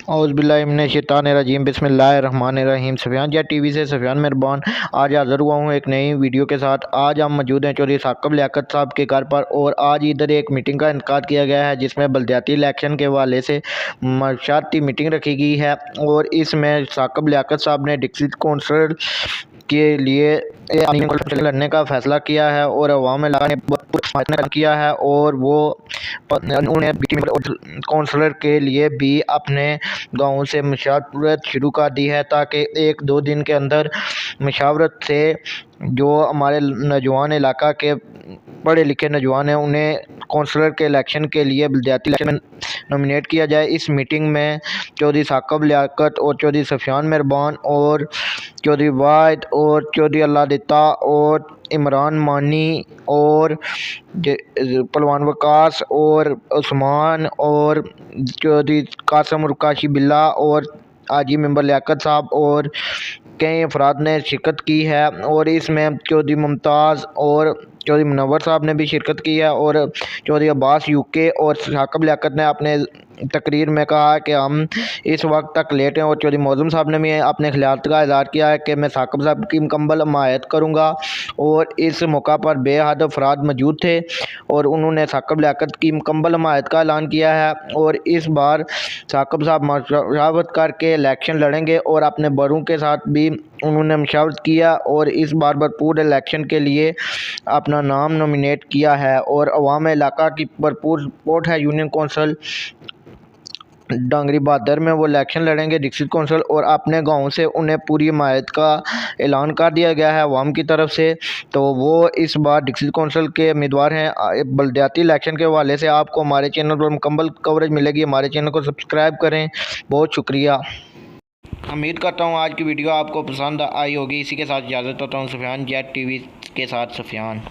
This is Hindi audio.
औज़ुबिल्लाहिमिनश्शैतानिर्रजीम बिस्मिल्लाहिर्रहमानिर्रहीम। सफ़ियान जेट टीवी से सफ़ियान मेहरबान आज हाज़िर हुआ हूँ एक नई वीडियो के साथ। आज हम मौजूद हैं चौधरी साकिब लियाकत साहब के घर पर और आज इधर एक मीटिंग का इनेकाद किया गया है जिसमें बलदियाती इलेक्शन के हवाले से मशावरती मीटिंग रखी गई है और इसमें साकिब लियाकत साहब ने डिस्ट्रिक्ट कौंसल के लिए लड़ने का फ़ैसला किया है और अवाम इलाका ने किया है और वो उन्होंने कौंसलर के लिए भी अपने गाँव से मशावरत शुरू कर दी है ताकि एक दो दिन के अंदर मशावरत से जो हमारे नौजवान इलाका के पढ़े लिखे नौजवान हैं उन्हें कौंसलर के इलेक्शन के लिए बलदियाती इलेक्शन में नॉमिनेट किया जाए। इस मीटिंग में चौधरी साकिब लियाकत और चौधरी सफ़ियान मेहरबान और चौधरी वाहिद और चौधरी अल्लाह दिता और इमरान मानी और पहलवान वकास और उस्मान और चौधरी कासम उरकाशी बिल्ला और हाजी मेंबर लियाकत साहब और कई अफराद ने शिरकत की है और इसमें चौधरी मुमताज़ और चौधरी मुनव्वर साहब ने भी शिरकत की है और चौधरी अब्बास यूके और साकिब लियाकत ने अपने तकरीर में कहा कि हम इस वक्त तक लेट हैं और चौधरी मौज़ूम साहब ने भी अपने ख्यालात का इज़हार किया है कि मैं साकिब साहब की मुकम्मल हमायत करूँगा और इस मौका पर बेहद अफराद मौजूद थे और उन्होंने साकिब लियाकत की मुकम्मल हमायत का ऐलान किया है और इस बार साकिब साहब मशावरत करके इलेक्शन लड़ेंगे और अपने बड़ों के साथ भी उन्होंने मशावरत किया और इस बार भरपूर इलेक्शन के लिए अपना नाम नॉमिनेट किया है और अवाम इलाका की भरपूर सपोर्ट है। यूनियन कौंसल डांगरी बहादुर में वो इलेक्शन लड़ेंगे डिस्ट्रिक्ट कौंसल और अपने गांव से उन्हें पूरी हिमायत का ऐलान कर दिया गया है अवाम की तरफ से। तो वो इस बार डिस्ट्रिक्ट कौंसल के उम्मीदवार हैं। बलदियाती इलेक्शन के हवाले से आपको हमारे चैनल पर मुकम्मल कवरेज मिलेगी। हमारे चैनल को सब्सक्राइब करें। बहुत शुक्रिया। उम्मीद करता हूँ आज की वीडियो आपको पसंद आई होगी। इसी के साथ इजाज़त चाहता हूँ। सफ़ियान जेट टीवी के साथ सफ़ियान।